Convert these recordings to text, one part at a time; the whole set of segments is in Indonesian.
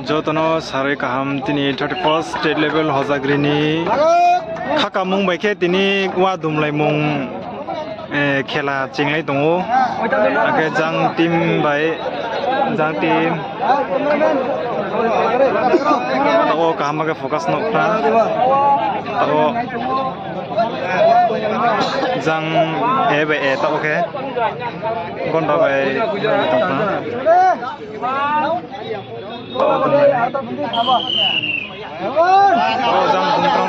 Jotono sare kaham tini 31st state level hojagrini khaka mung baikhe tini wa dumlai mung khela chinglai tongo ake jang team bai jang team tawo kaham ke focus nokna tawo jang ebe tawo ke gonda bai tokna Oh, jang bung tang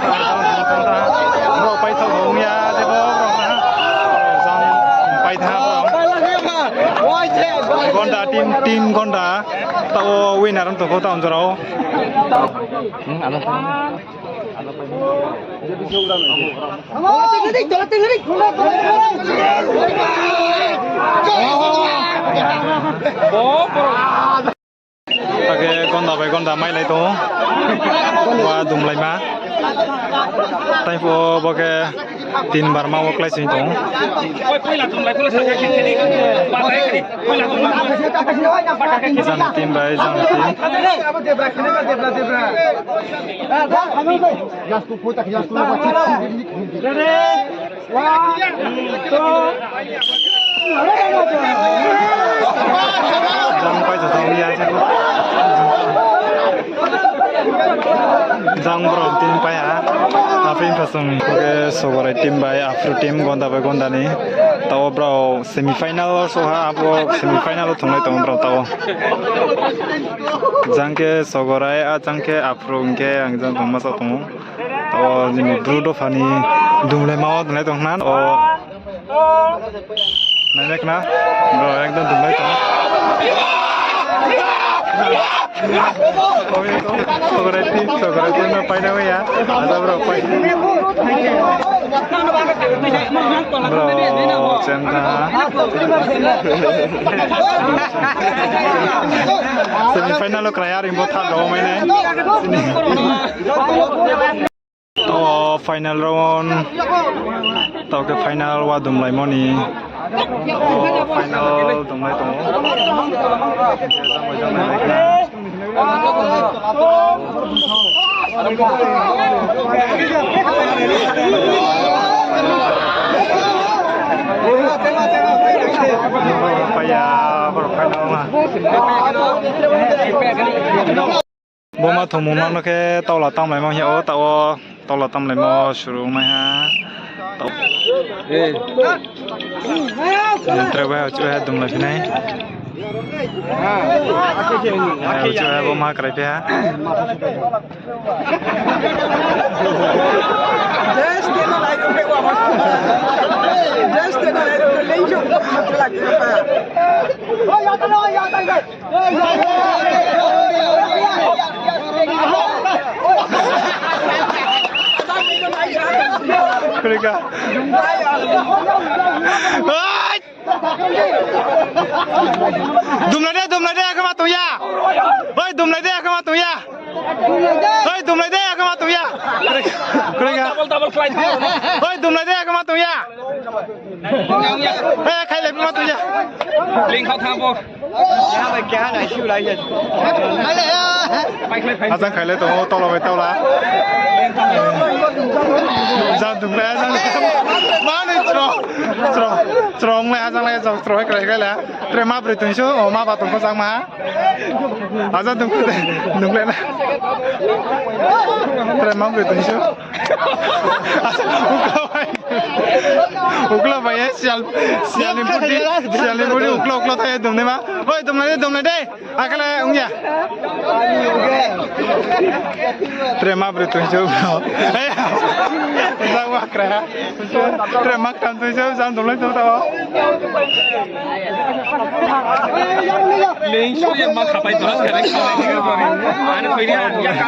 bro pai thau hong ya je bro jang pai tha bro gonda team gonda tao winner to ko taun jaro Oke, gonda mai lai to. Wa dum lai ma. Tai fo boke 3 bar ma wok lai sing to. Jam tim bai jam tim. Jang pai to ya je. Jang bro tim pai ha. Afin fasung ke sogorai tim bai afro tim gonda bai gonda ni. Tao bro semi final so ha abo semi final thongai tong bro tao. Jang ke sogorai a jang ke afro ke ang jang thong ma sa tong. Tao ni brudo fani dumle ma dunai tong nan o naik na bro ekdom dumai tong. Oh itu, sogorai tim na pai na ya. Ada bro pai. Bro, centa. Semifinal lo kraya rimbo tha do mai ne. To final round. Tau ke final wa dum lai moni. Final dum lai to. Boma thomu ma ke tawla tam lai ma hiao tawla tam lai ma shuru mai ha taw trawa chu ha dum lai nai chu ha boma krai pe ha Mereka. Dum lai de ke ma tu ya. Hoi dum lai de ke ma tu ya. Hoi dum lai de ke ma tu ya. Mereka. Double flight. Hoi dum lai de ke ma tu ya. Khai lai ma tu ya. Ling khao tham bo. Ya lai kya lai siu lai ya. Khai lai a. Ajang khai lai to lo bai to la. Jang dum lai jang ma ni strong lai ajang lai jang strong kai la. Tre ma bre tun shu o ma ba tong ko jang ma. Ajang dum lai na. Tre ma bre tun shu. Ukla bai sial ni budi ukla thai dum ne ma. Hoi dum lai de. Akala ungya. Tre ma bre tun shu. Jang wa kra. Tre ma kan tun shu jang dum lai to ta. Ling shu ye ma khapai to ka lai ka ana phoi ni ya kam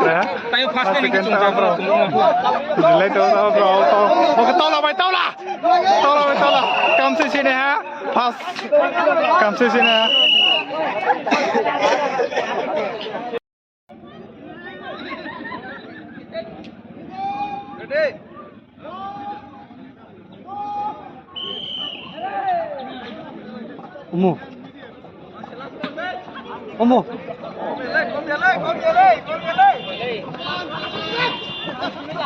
kra. Tai first time chung ta bro. Lai to bro to. Oke to la bai to la. Kam se sini ha. First kam se sini ha. Umu. Como?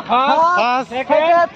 First, second.